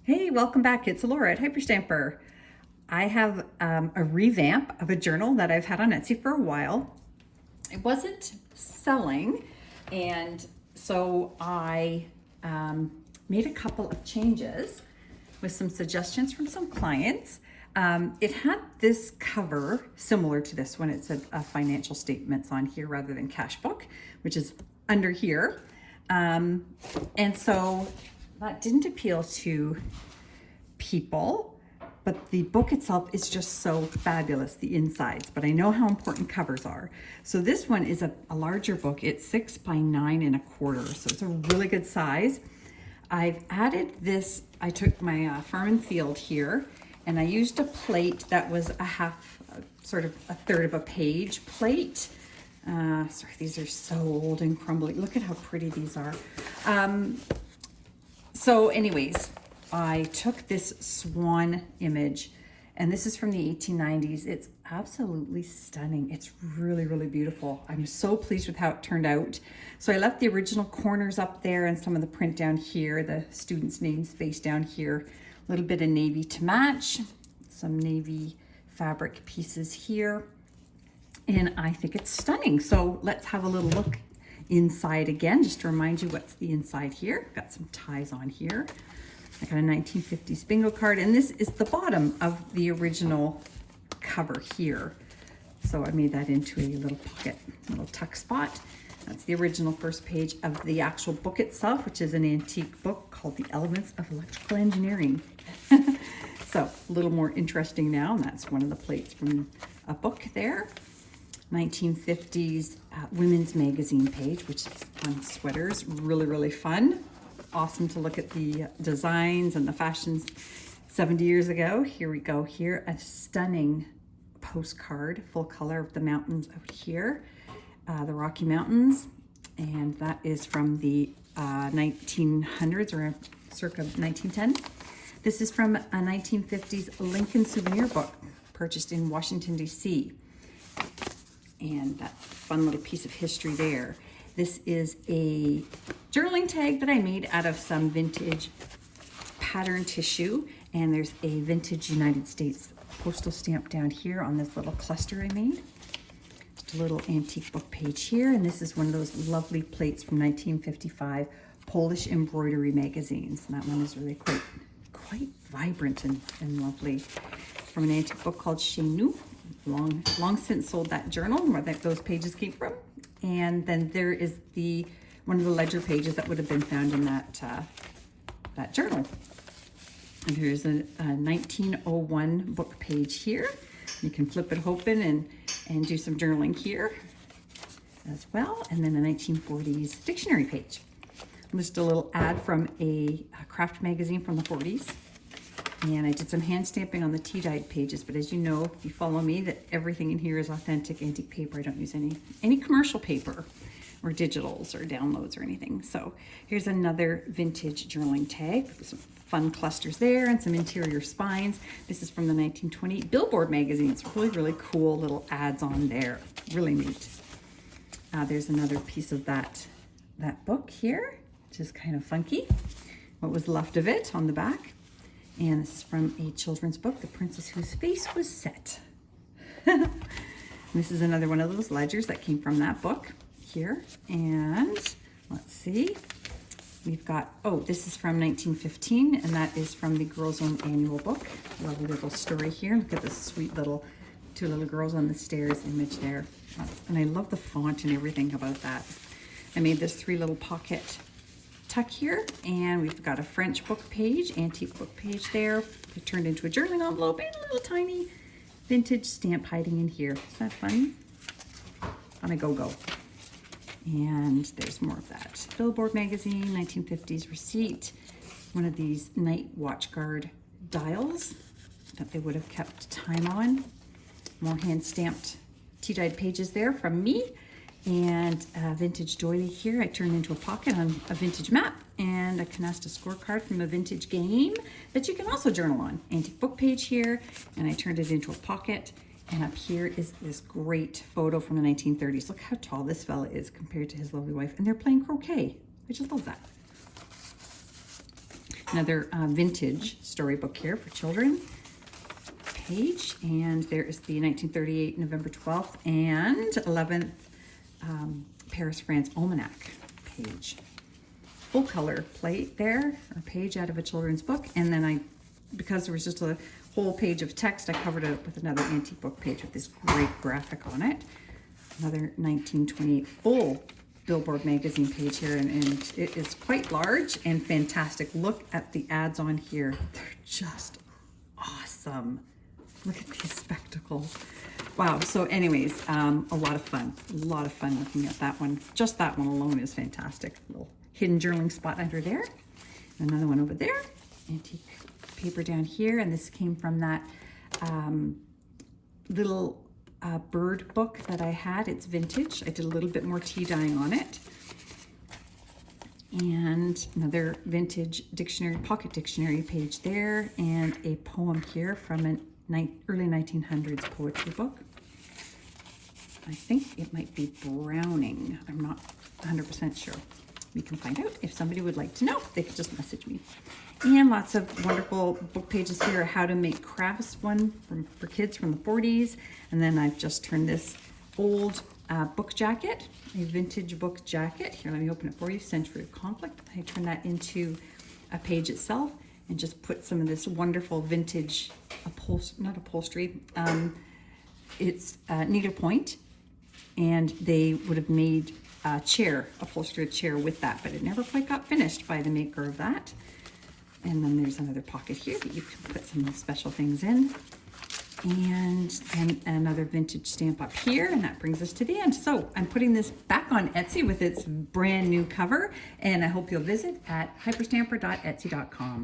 Hey, welcome back. It's Laura at Hyperstamper. I have a revamp of a journal that I've had on Etsy for a while. It wasn't selling, and so I made a couple of changes with some suggestions from some clients. It had this cover similar to this one. It said financial statements on here rather than cash book, which is under here. And so that didn't appeal to people, but the book itself is just so fabulous, the insides, but I know how important covers are. So this one is a larger book. It's 6 by 9.25, so it's a really good size. I've added this, I took my Farm and Field here, and I used a plate that was a half, sort of a third of a page plate. Sorry, these are so old and crumbly. Look at how pretty these are. So anyways, I took this swan image, and this is from the 1890s. It's absolutely stunning. It's really, really beautiful. I'm so pleased with how it turned out. So I left the original corners up there and some of the print down here, the students' names face down here, a little bit of navy to match, some navy fabric pieces here, and I think it's stunning. So let's have a little look inside again, just to remind you what's the inside here. Got some ties on here. I got a 1950s bingo card, and this is the bottom of the original cover here. So I made that into a little pocket, little tuck spot. That's the original first page of the actual book itself, which is an antique book called The Elements of Electrical Engineering. So a little more interesting now, and that's one of the plates from a book there. 1950s women's magazine page, which is on sweaters. Really, really fun. Awesome to look at the designs and the fashions 70 years ago. Here we go here. A stunning postcard, full color of the mountains out here, the Rocky Mountains. And that is from the 1900s or circa 1910. This is from a 1950s Lincoln souvenir book purchased in Washington, D.C. And that's a fun little piece of history there. This is a journaling tag that I made out of some vintage pattern tissue, and there's a vintage United States postal stamp down here on this little cluster I made. Just a little antique book page here, and this is one of those lovely plates from 1955 Polish embroidery magazines, and that one is really quite vibrant and lovely. From an antique book called Chez Nous. Long since sold that journal where those pages came from. And then there is one of the ledger pages that would have been found in that journal. And here's a 1901 book page here. You can flip it open and do some journaling here as well. And then a 1940s dictionary page. Just a little ad from a craft magazine from the 40s. And I did some hand stamping on the tea-dyed pages, but as you know, if you follow me, that everything in here is authentic antique paper. I don't use any commercial paper or digitals or downloads or anything. So here's another vintage journaling tag with some fun clusters there and some interior spines. This is from the 1920 Billboard magazine. It's really, really cool little ads on there. Really neat. There's another piece of that book here, which is kind of funky. What was left of it on the back. And this is from a children's book, The Princess Whose Face Was Set. This is another one of those ledgers that came from that book here. And let's see, we've got, this is from 1915, and that is from the Girls' Own annual book. Lovely little story here. Look at this sweet little two little girls on the stairs image there. And I love the font and everything about that. I made this 3 little pocket tuck here, and we've got a French book page, antique book page there. It turned into a journaling envelope and a little tiny vintage stamp hiding in here. Is that fun? On a go-go. And there's more of that. Billboard magazine, 1950s receipt. One of these night watch guard dials that they would have kept time on. More hand-stamped tea-dyed pages there from me. And a vintage doily here I turned into a pocket on a vintage map, and a canasta scorecard from a vintage game that you can also journal on. Antique book page here, and I turned it into a pocket. And up here is this great photo from the 1930s. Look how tall this fella is compared to his lovely wife, and they're playing croquet. I just love that. Another vintage storybook here for children page. And there is the 1938 November 12th and 11th Paris, France Almanac page. Full color plate there, or page out of a children's book. And then because there was just a whole page of text, I covered it up with another antique book page with this great graphic on it. Another 1928 full Billboard magazine page here, and it is quite large and fantastic. Look at the ads on here. They're just awesome. Look at these spectacles. Wow. So anyways, a lot of fun looking at that one. Just that one alone is fantastic. Little hidden journaling spot under there. Another one over there. Antique paper down here. And this came from that little bird book that I had. It's vintage. I did a little bit more tea dyeing on it. And another vintage dictionary, pocket dictionary page there. And a poem here from an early 1900s poetry book. I think it might be Browning. I'm not 100% sure. We can find out. If somebody would like to know, they could just message me. And lots of wonderful book pages here, how to make crafts, one for kids from the 40s. And then I've just turned this old book jacket, a vintage book jacket. Here, let me open it for you. Century of Conflict. I turned that into a page itself and just put some of this wonderful vintage not upholstery. It's needlepoint, and they would have made a chair, upholstered chair with that, but it never quite got finished by the maker of that. And then there's another pocket here that you can put some special things in. And then another vintage stamp up here, and that brings us to the end. So I'm putting this back on Etsy with its brand new cover, and I hope you'll visit at hyperstamper.etsy.com.